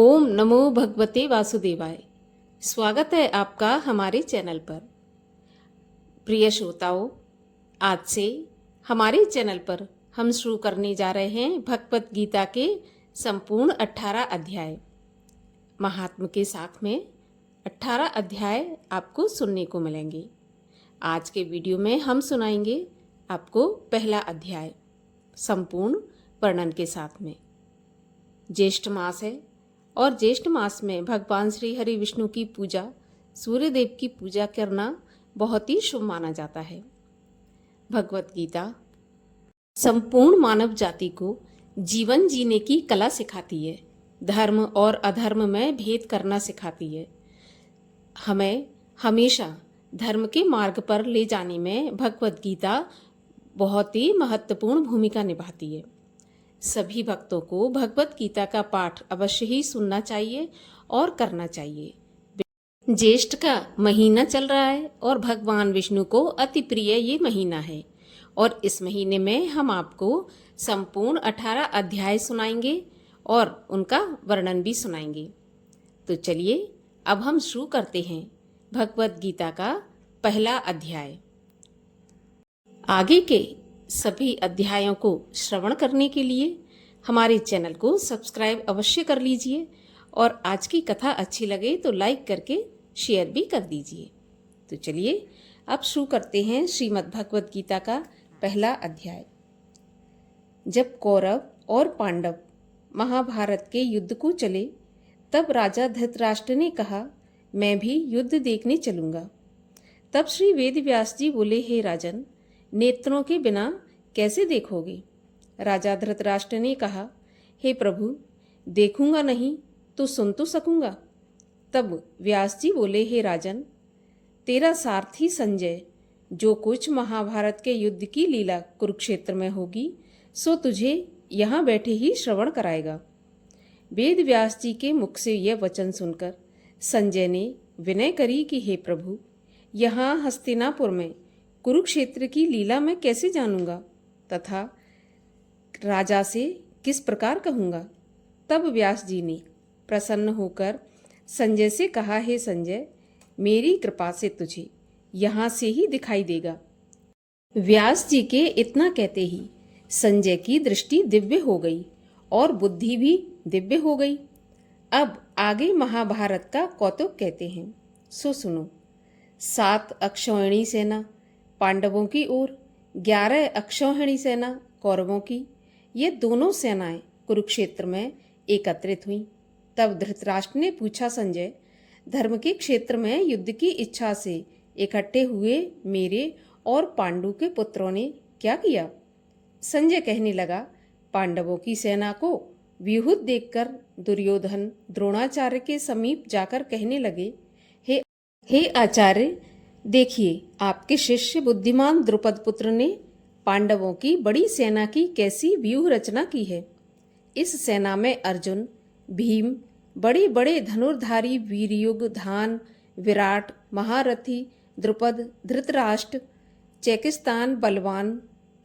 ओम नमो भगवते वासुदेवाय। स्वागत है आपका हमारे चैनल पर। प्रिय श्रोताओं, आज से हमारे चैनल पर हम शुरू करने जा रहे हैं भगवत गीता के संपूर्ण 18 अध्याय। महात्म के साथ में 18 अध्याय आपको सुनने को मिलेंगे। आज के वीडियो में हम सुनाएंगे आपको पहला अध्याय संपूर्ण वर्णन के साथ में। ज्येष्ठ मास है और ज्येष्ठ मास में भगवान श्री हरि विष्णु की पूजा, सूर्यदेव की पूजा करना बहुत ही शुभ माना जाता है। भगवत गीता संपूर्ण मानव जाति को जीवन जीने की कला सिखाती है, धर्म और अधर्म में भेद करना सिखाती है। हमें हमेशा धर्म के मार्ग पर ले जाने में भगवत गीता बहुत ही महत्वपूर्ण भूमिका निभाती है। सभी भक्तों को भगवत गीता का पाठ अवश्य ही सुनना चाहिए और करना चाहिए। ज्येष्ठ का महीना चल रहा है और भगवान विष्णु को अति प्रिय ये महीना है और इस महीने में हम आपको संपूर्ण 18 अध्याय सुनाएंगे और उनका वर्णन भी सुनाएंगे। तो चलिए अब हम शुरू करते हैं भगवत गीता का पहला अध्याय। आगे के सभी अध्यायों को श्रवण करने के लिए हमारे चैनल को सब्सक्राइब अवश्य कर लीजिए और आज की कथा अच्छी लगे तो लाइक करके शेयर भी कर दीजिए। तो चलिए अब शुरू करते हैं श्रीमद् भगवत गीता का पहला अध्याय। जब कौरव और पांडव महाभारत के युद्ध को चले तब राजा धृतराष्ट्र ने कहा, मैं भी युद्ध देखने चलूंगा। तब श्री वेदव्यास जी बोले, हे राजन, नेत्रों के बिना कैसे देखोगे? राजा धृतराष्ट्र ने कहा, हे प्रभु, देखूंगा नहीं तो सुन तो सकूंगा। तब व्यास जी बोले, हे राजन, तेरा सारथी संजय जो कुछ महाभारत के युद्ध की लीला कुरुक्षेत्र में होगी सो तुझे यहाँ बैठे ही श्रवण कराएगा। वेद व्यास जी के मुख से यह वचन सुनकर संजय ने विनय करी कि हे प्रभु, यहाँ हस्तिनापुर में कुरुक्षेत्र की लीला मैं कैसे जानूंगा तथा राजा से किस प्रकार कहूंगा। तब व्यास जी ने प्रसन्न होकर संजय से कहा, हे संजय, मेरी कृपा से तुझे यहाँ से ही दिखाई देगा। व्यास जी के इतना कहते ही संजय की दृष्टि दिव्य हो गई और बुद्धि भी दिव्य हो गई। अब आगे महाभारत का कौतुक कहते हैं, सो सुनो। 7 अक्षौहिणी सेना पांडवों की ओर, 11 अक्षौहिणी सेना कौरवों की, ये दोनों सेनाएं कुरुक्षेत्र में एकत्रित हुईं। तब धृतराष्ट्र ने पूछा, संजय, धर्म के क्षेत्र में युद्ध की इच्छा से इकट्ठे हुए मेरे और पांडु के पुत्रों ने क्या किया? संजय कहने लगा, पांडवों की सेना को व्यूहुत देखकर दुर्योधन द्रोणाचार्य के समीप जाकर कहने लगे, हे आचार्य, देखिए, आपके शिष्य बुद्धिमान द्रुपद पुत्र ने पांडवों की बड़ी सेना की कैसी व्यूह रचना की है। इस सेना में अर्जुन, भीम, बड़े बड़े धनुर्धारी वीरयुगधान, विराट, महारथी, द्रुपद, धृतराष्ट्र, चेकिस्तान बलवान,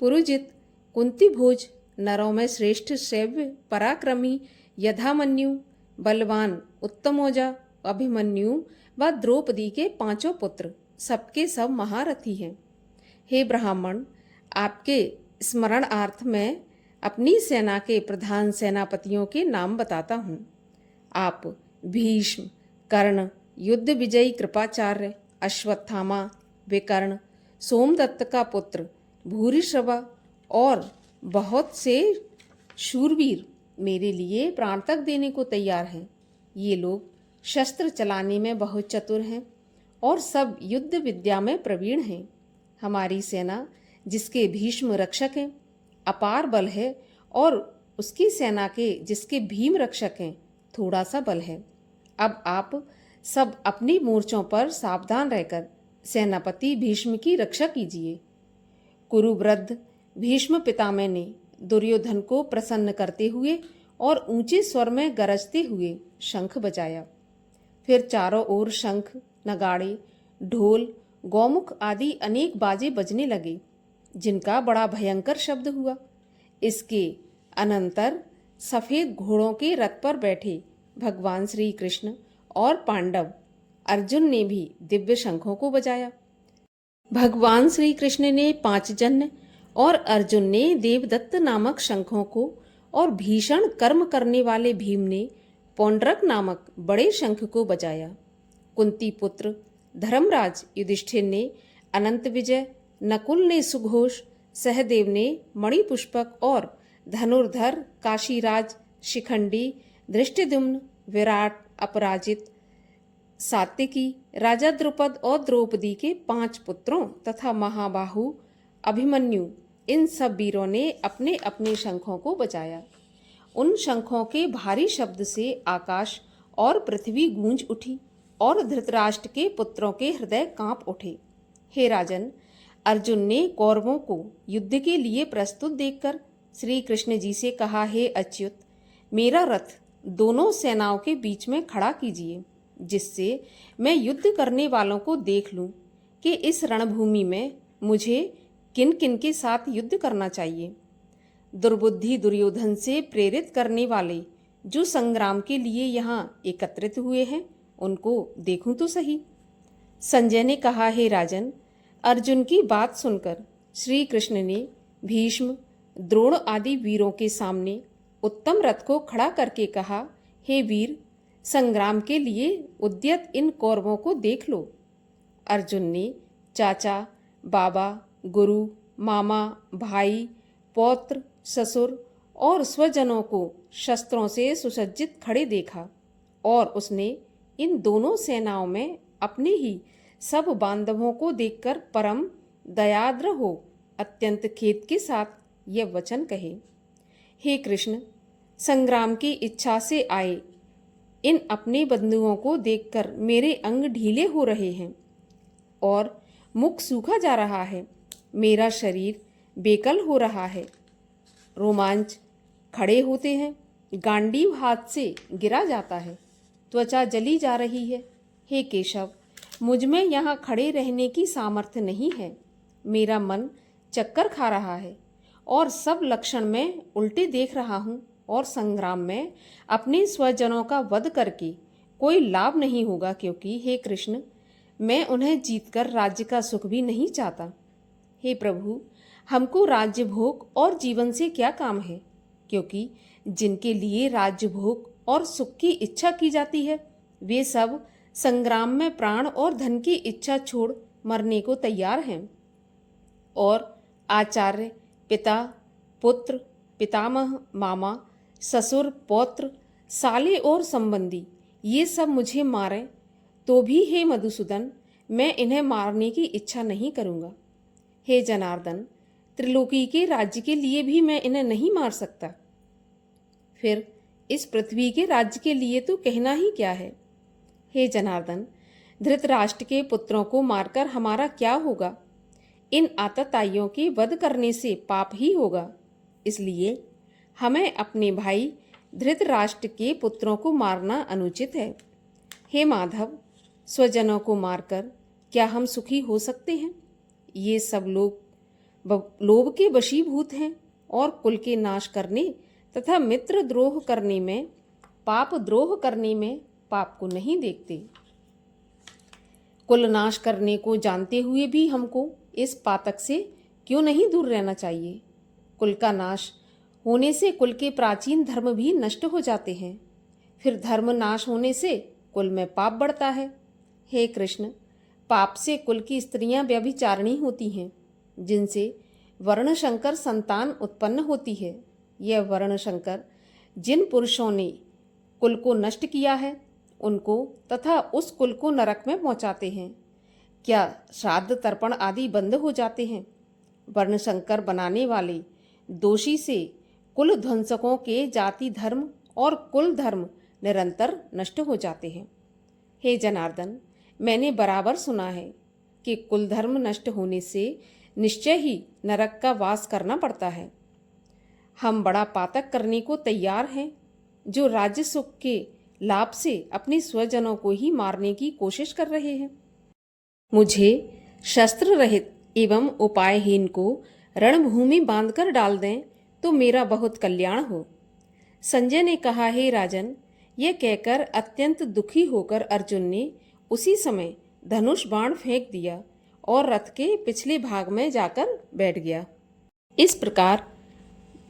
पुरुजित, कुंतीभोज, नरों में श्रेष्ठ शैव्य पराक्रमी, यधामन्यु, बलवान, उत्तमोजा, अभिमन्यु व द्रौपदी के 5 पुत्र सबके सब महारथी हैं। हे ब्राह्मण, आपके स्मरणार्थ में अपनी सेना के प्रधान सेनापतियों के नाम बताता हूँ। आप भीष्म, कर्ण, युद्ध विजयी कृपाचार्य, अश्वत्थामा, विकर्ण, सोमदत्त का पुत्र भूरिश्रवा और बहुत से शूरवीर मेरे लिए प्राण तक देने को तैयार हैं। ये लोग शस्त्र चलाने में बहुत चतुर हैं और सब युद्ध विद्या में प्रवीण हैं। हमारी सेना, जिसके भीष्म रक्षक हैं, अपार बल है और उसकी सेना के जिसके भीम रक्षक हैं, थोड़ा सा बल है। अब आप सब अपनी मोर्चों पर सावधान रहकर सेनापति भीष्म की रक्षा कीजिए। कुरुवृद्ध भीष्म पितामह ने दुर्योधन को प्रसन्न करते हुए और ऊंचे स्वर में गरजते हुए शंख बजाया। फिर चारों ओर शंख, नगाड़े, ढोल, गौमुख आदि अनेक बाजे बजने लगे, जिनका बड़ा भयंकर शब्द हुआ। इसके अनंतर सफेद घोड़ों के रथ पर बैठे भगवान श्री कृष्ण और पांडव अर्जुन ने भी दिव्य शंखों को बजाया। भगवान श्री कृष्ण ने पांचजन्य और अर्जुन ने देवदत्त नामक शंखों को और भीषण कर्म करने वाले भीम ने पौंड्रक नामक बड़े शंख को बजाया। कुंती पुत्र धर्मराज युधिष्ठिर ने अनंत विजय, नकुल ने सुघोष, सहदेव ने मणिपुष्पक और धनुर्धर काशीराज, शिखंडी, धृष्टद्युम्न, विराट, अपराजित, सात्विकी, राजा द्रुपद और द्रौपदी के 5 पुत्रों तथा महाबाहु अभिमन्यु, इन सब वीरों ने अपने अपने शंखों को बजाया। उन शंखों के भारी शब्द से आकाश और पृथ्वी गूंज उठी और धृतराष्ट्र के पुत्रों के हृदय कांप उठे। हे राजन, अर्जुन ने कौरवों को युद्ध के लिए प्रस्तुत देखकर श्री कृष्ण जी से कहा, हे अच्युत, मेरा रथ दोनों सेनाओं के बीच में खड़ा कीजिए, जिससे मैं युद्ध करने वालों को देख लूं कि इस रणभूमि में मुझे किन किन के साथ युद्ध करना चाहिए। दुर्बुद्धि दुर्योधन से प्रेरित करने वाले जो संग्राम के लिए यहाँ एकत्रित हुए हैं, उनको देखूं तो सही। संजय ने कहा, हे राजन, अर्जुन की बात सुनकर श्री कृष्ण ने भीष्म, द्रोण आदि वीरों के सामने उत्तम रथ को खड़ा करके कहा, हे वीर, संग्राम के लिए उद्यत इन कौरवों को देख लो। अर्जुन ने चाचा, बाबा, गुरु, मामा, भाई, पौत्र, ससुर और स्वजनों को शस्त्रों से सुसज्जित खड़े देखा और उसने इन दोनों सेनाओं में अपने ही सब बांधवों को देखकर परम दयाद्र हो अत्यंत खेद के साथ यह वचन कहे, हे कृष्ण, संग्राम की इच्छा से आए इन अपने बंधुओं को देखकर मेरे अंग ढीले हो रहे हैं और मुख सूखा जा रहा है। मेरा शरीर बेकल हो रहा है, रोमांच खड़े होते हैं, गांडीव हाथ से गिरा जाता है, त्वचा जली जा रही है। हे केशव, मुझ में यहाँ खड़े रहने की सामर्थ्य नहीं है। मेरा मन चक्कर खा रहा है और सब लक्षण में उल्टे देख रहा हूँ और संग्राम में अपने स्वजनों का वध करके कोई लाभ नहीं होगा, क्योंकि हे कृष्ण, मैं उन्हें जीतकर राज्य का सुख भी नहीं चाहता। हे प्रभु, हमको राज्य भोग और जीवन से क्या काम है, क्योंकि जिनके लिए राज्य भोग और सुख की इच्छा की जाती है वे सब संग्राम में प्राण और धन की इच्छा छोड़ मरने को तैयार हैं। और आचार्य, पिता, पुत्र, पितामह, मामा, ससुर, पौत्र, साले और संबंधी ये सब मुझे मारें तो भी हे मधुसूदन, मैं इन्हें मारने की इच्छा नहीं करूँगा। हे जनार्दन, त्रिलोकी के राज्य के लिए भी मैं इन्हें नहीं मार सकता, फिर इस पृथ्वी के राज्य के लिए तो कहना ही क्या है। हे जनार्दन, धृतराष्ट्र के पुत्रों को मारकर हमारा क्या होगा? इन आतताइयों के वध करने से पाप ही होगा। इसलिए हमें अपने भाई धृतराष्ट्र के पुत्रों को मारना अनुचित है। हे माधव, स्वजनों को मारकर क्या हम सुखी हो सकते हैं? ये सब लोग लोभ के वशीभूत हैं और कुल के नाश करने तथा मित्र द्रोह करने में, पाप द्रोह करने में पाप को नहीं देखते। कुल नाश करने को जानते हुए भी हमको इस पातक से क्यों नहीं दूर रहना चाहिए? कुल का नाश होने से कुल के प्राचीन धर्म भी नष्ट हो जाते हैं, फिर धर्म नाश होने से कुल में पाप बढ़ता है। हे कृष्ण, पाप से कुल की स्त्रियां व्यभिचारिणी होती हैं, जिनसे वर्णशंकर संतान उत्पन्न होती है। यह वर्णशंकर जिन पुरुषों ने कुल को नष्ट किया है उनको तथा उस कुल को नरक में पहुंचाते हैं। क्या श्राद्ध तर्पण आदि बंद हो जाते हैं? वर्णशंकर बनाने वाले दोषी से कुल ध्वंसकों के जाति धर्म और कुल धर्म निरंतर नष्ट हो जाते हैं। हे जनार्दन, मैंने बराबर सुना है कि कुल धर्म नष्ट होने से निश्चय ही नरक का वास करना पड़ता है। हम बड़ा पातक करने को तैयार हैं, जो राज्य सुख के लाभ से अपने स्वजनों को ही मारने की कोशिश कर रहे हैं। मुझे शस्त्र रहित एवं उपायहीन को रणभूमि बांधकर डाल दें तो मेरा बहुत कल्याण हो। संजय ने कहा, हे राजन, यह कहकर अत्यंत दुखी होकर अर्जुन ने उसी समय धनुष बाण फेंक दिया और रथ के पिछले भाग में जाकर बैठ गया। इस प्रकार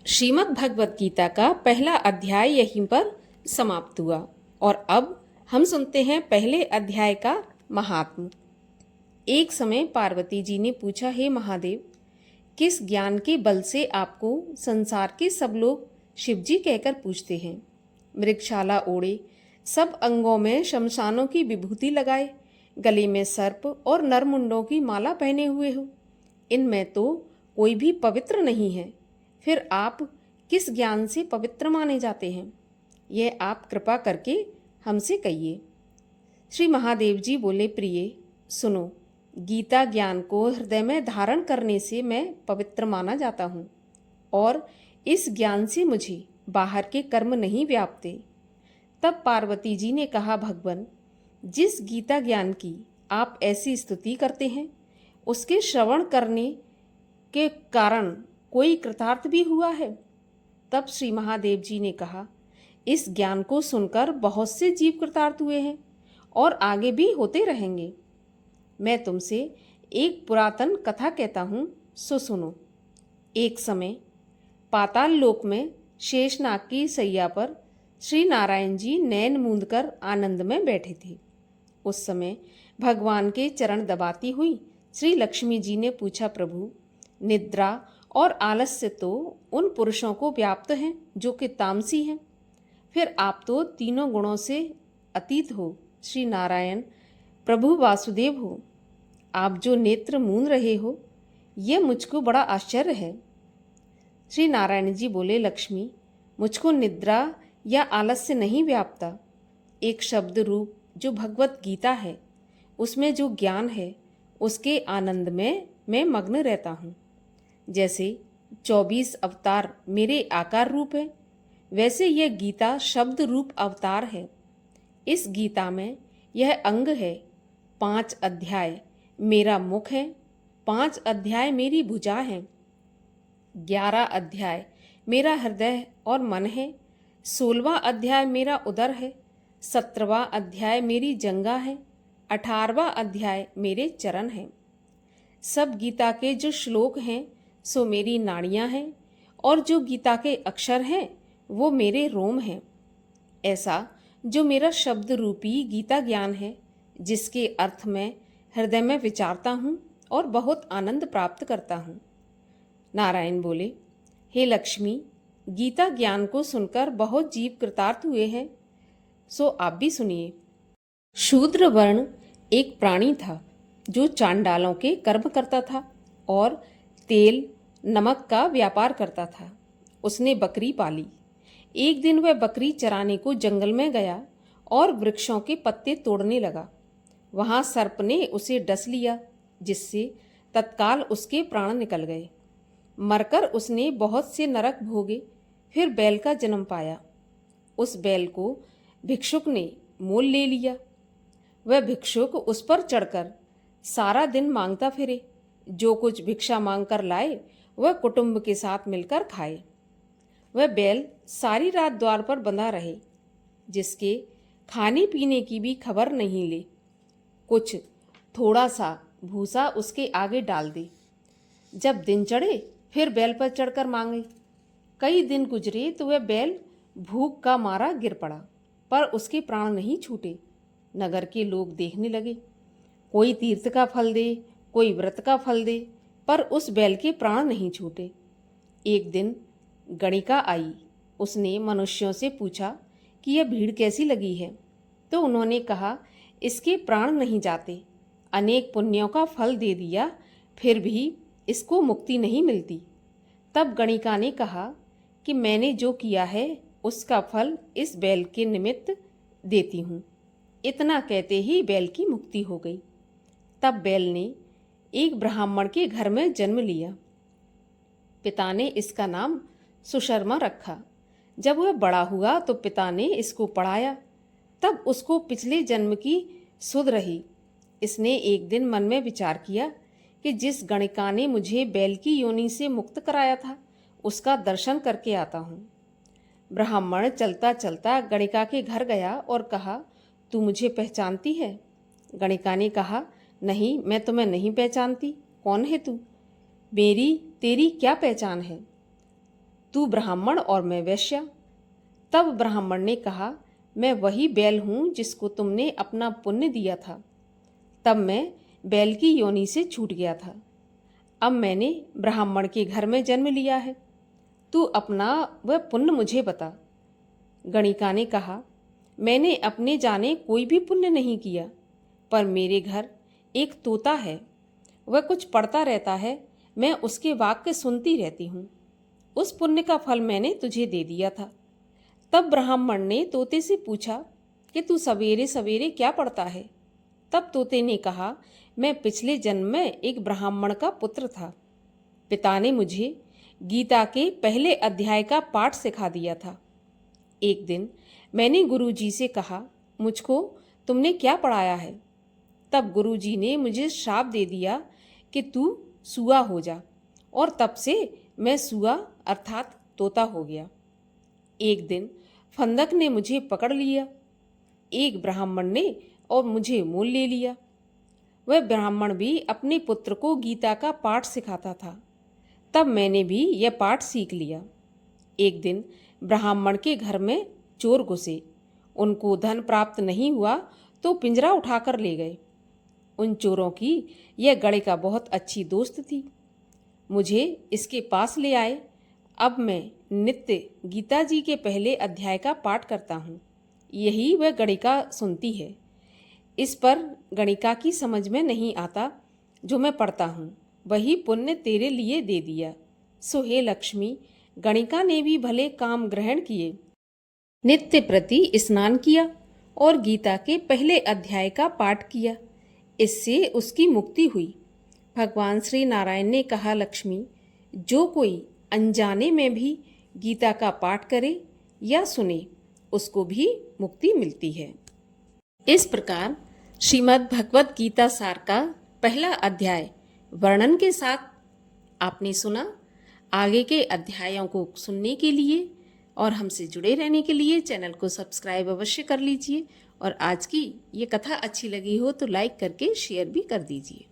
श्रीमद् भगवत गीता का पहला अध्याय यहीं पर समाप्त हुआ और अब हम सुनते हैं पहले अध्याय का महात्म। एक समय पार्वती जी ने पूछा, हे महादेव, किस ज्ञान के बल से आपको संसार के सब लोग शिवजी कहकर पूछते हैं? मृगशाला ओढ़े, सब अंगों में शमशानों की विभूति लगाए, गले में सर्प और नरमुंडों की माला पहने हुए हो, इनमें तो कोई भी पवित्र नहीं है। फिर आप किस ज्ञान से पवित्र माने जाते हैं? यह आप कृपा करके हमसे कहिए। श्री महादेव जी बोले, प्रिय सुनो, गीता ज्ञान को हृदय में धारण करने से मैं पवित्र माना जाता हूँ और इस ज्ञान से मुझे बाहर के कर्म नहीं व्यापते। तब पार्वती जी ने कहा, भगवान, जिस गीता ज्ञान की आप ऐसी स्तुति करते हैं, उसके श्रवण करने के कारण कोई कृतार्थ भी हुआ है? तब श्री महादेव जी ने कहा, इस ज्ञान को सुनकर बहुत से जीव कृतार्थ हुए हैं और आगे भी होते रहेंगे। मैं तुमसे एक पुरातन कथा कहता हूँ, सो सुनो। एक समय पाताल लोक में शेषनाग की सैया पर श्री नारायण जी नैन मूंदकर आनंद में बैठे थे। उस समय भगवान के चरण दबाती हुई श्री लक्ष्मी जी ने पूछा, प्रभु, निद्रा और आलस्य तो उन पुरुषों को व्याप्त हैं जो कि तामसी हैं, फिर आप तो तीनों गुणों से अतीत हो, श्री नारायण प्रभु वासुदेव हो। आप जो नेत्र मूंद रहे हो, ये मुझको बड़ा आश्चर्य है। श्री नारायण जी बोले, लक्ष्मी, मुझको निद्रा या आलस्य नहीं व्यापता। एक शब्द रूप जो भगवत गीता है, उसमें जो ज्ञान है, उसके आनंद में मैं मग्न रहता हूँ। जैसे 24 अवतार मेरे आकार रूप है, वैसे यह गीता शब्द रूप अवतार है। इस गीता में यह अंग है, 5 अध्याय मेरा मुख है, 5 अध्याय मेरी भुजा है, 11 अध्याय मेरा हृदय और मन है, 16वां अध्याय मेरा उदर है, 17वां अध्याय मेरी जंगा है, 18वां अध्याय मेरे चरण हैं। सब गीता के जो श्लोक हैं सो मेरी नाड़ियां हैं और जो गीता के अक्षर हैं वो मेरे रोम हैं। ऐसा जो मेरा शब्द रूपी गीता ज्ञान है, जिसके अर्थ में हृदय में विचारता हूँ और बहुत आनंद प्राप्त करता हूँ। नारायण बोले, हे लक्ष्मी, गीता ज्ञान को सुनकर बहुत जीव कृतार्थ हुए हैं, सो आप भी सुनिए। शूद्र वर्ण एक प्राणी था जो चांडालों के कर्म करता था और तेल नमक का व्यापार करता था। उसने बकरी पाली। एक दिन वह बकरी चराने को जंगल में गया और वृक्षों के पत्ते तोड़ने लगा। वहां सर्प ने उसे डस लिया, जिससे तत्काल उसके प्राण निकल गए। मरकर उसने बहुत से नरक भोगे, फिर बैल का जन्म पाया। उस बैल को भिक्षुक ने मोल ले लिया। वह भिक्षुक उस पर चढ़कर सारा दिन मांगता फिरे। जो कुछ भिक्षा मांगकर लाए वह कुटुंब के साथ मिलकर खाए। वह बैल सारी रात द्वार पर बंधा रहे, जिसके खाने पीने की भी खबर नहीं ले। कुछ थोड़ा सा भूसा उसके आगे डाल दे। जब दिन चढ़े फिर बैल पर चढ़कर मांगे। कई दिन गुजरे तो वह बैल भूख का मारा गिर पड़ा, पर उसके प्राण नहीं छूटे। नगर के लोग देखने लगे, कोई तीर्थ का फल दे, कोई व्रत का फल दे, पर उस बैल के प्राण नहीं छूटे। एक दिन गणिका आई। उसने मनुष्यों से पूछा कि यह भीड़ कैसी लगी है, तो उन्होंने कहा, इसके प्राण नहीं जाते। अनेक पुण्यों का फल दे दिया, फिर भी इसको मुक्ति नहीं मिलती। तब गणिका ने कहा कि मैंने जो किया है उसका फल इस बैल के निमित्त देती हूँ। इतना कहते ही बैल की मुक्ति हो गई। तब बैल ने एक ब्राह्मण के घर में जन्म लिया। पिता ने इसका नाम सुशर्मा रखा। जब वह बड़ा हुआ तो पिता ने इसको पढ़ाया। तब उसको पिछले जन्म की सुध रही। इसने एक दिन मन में विचार किया कि जिस गणिका ने मुझे बैल की योनि से मुक्त कराया था उसका दर्शन करके आता हूँ। ब्राह्मण चलता चलता गणिका के घर गया और कहा, तू मुझे पहचानती है? गणिका ने कहा, नहीं, मैं तुम्हें नहीं पहचानती। कौन है तू? मेरी तेरी क्या पहचान है? तू ब्राह्मण और मैं वैश्या। तब ब्राह्मण ने कहा, मैं वही बैल हूँ जिसको तुमने अपना पुण्य दिया था। तब मैं बैल की योनि से छूट गया था। अब मैंने ब्राह्मण के घर में जन्म लिया है। तू अपना वह पुण्य मुझे बता। गणिका ने कहा, मैंने अपने जाने कोई भी पुण्य नहीं किया, पर मेरे घर एक तोता है। वह कुछ पढ़ता रहता है, मैं उसके वाक्य सुनती रहती हूँ। उस पुण्य का फल मैंने तुझे दे दिया था। तब ब्राह्मण ने तोते से पूछा कि तू सवेरे सवेरे क्या पढ़ता है? तब तोते ने कहा, मैं पिछले जन्म में एक ब्राह्मण का पुत्र था। पिता ने मुझे गीता के पहले अध्याय का पाठ सिखा दिया था। एक दिन मैंने गुरुजी से कहा, मुझको तुमने क्या पढ़ाया है? तब गुरुजी ने मुझे श्राप दे दिया कि तू सूआ हो जा, और तब से मैं सूआ अर्थात तोता हो गया। एक दिन फंदक ने मुझे पकड़ लिया, एक ब्राह्मण ने और मुझे मोल ले लिया। वह ब्राह्मण भी अपने पुत्र को गीता का पाठ सिखाता था। तब मैंने भी यह पाठ सीख लिया। एक दिन ब्राह्मण के घर में चोर घुसे। उनको धन प्राप्त नहीं हुआ तो पिंजरा उठाकर ले गए। उन चोरों की यह गणिका बहुत अच्छी दोस्त थी। मुझे इसके पास ले आए। अब मैं नित्य गीता जी के पहले अध्याय का पाठ करता हूँ। यही वह गणिका सुनती है। इस पर गणिका की समझ में नहीं आता। जो मैं पढ़ता हूँ वही पुण्य तेरे लिए दे दिया। सो हे लक्ष्मी, गणिका ने भी भले काम ग्रहण किए, नित्य प्रति स्नान किया और गीता के पहले अध्याय का पाठ किया। इससे उसकी मुक्ति हुई। भगवान श्री नारायण ने कहा, लक्ष्मी, जो कोई अनजाने में भी गीता का पाठ करे या सुने, उसको भी मुक्ति मिलती है। इस प्रकार श्रीमद् भगवत गीता सार का पहला अध्याय वर्णन के साथ आपने सुना। आगे के अध्यायों को सुनने के लिए और हमसे जुड़े रहने के लिए चैनल को सब्सक्राइब अवश्य कर लीजिए, और आज की ये कथा अच्छी लगी हो तो लाइक करके शेयर भी कर दीजिए।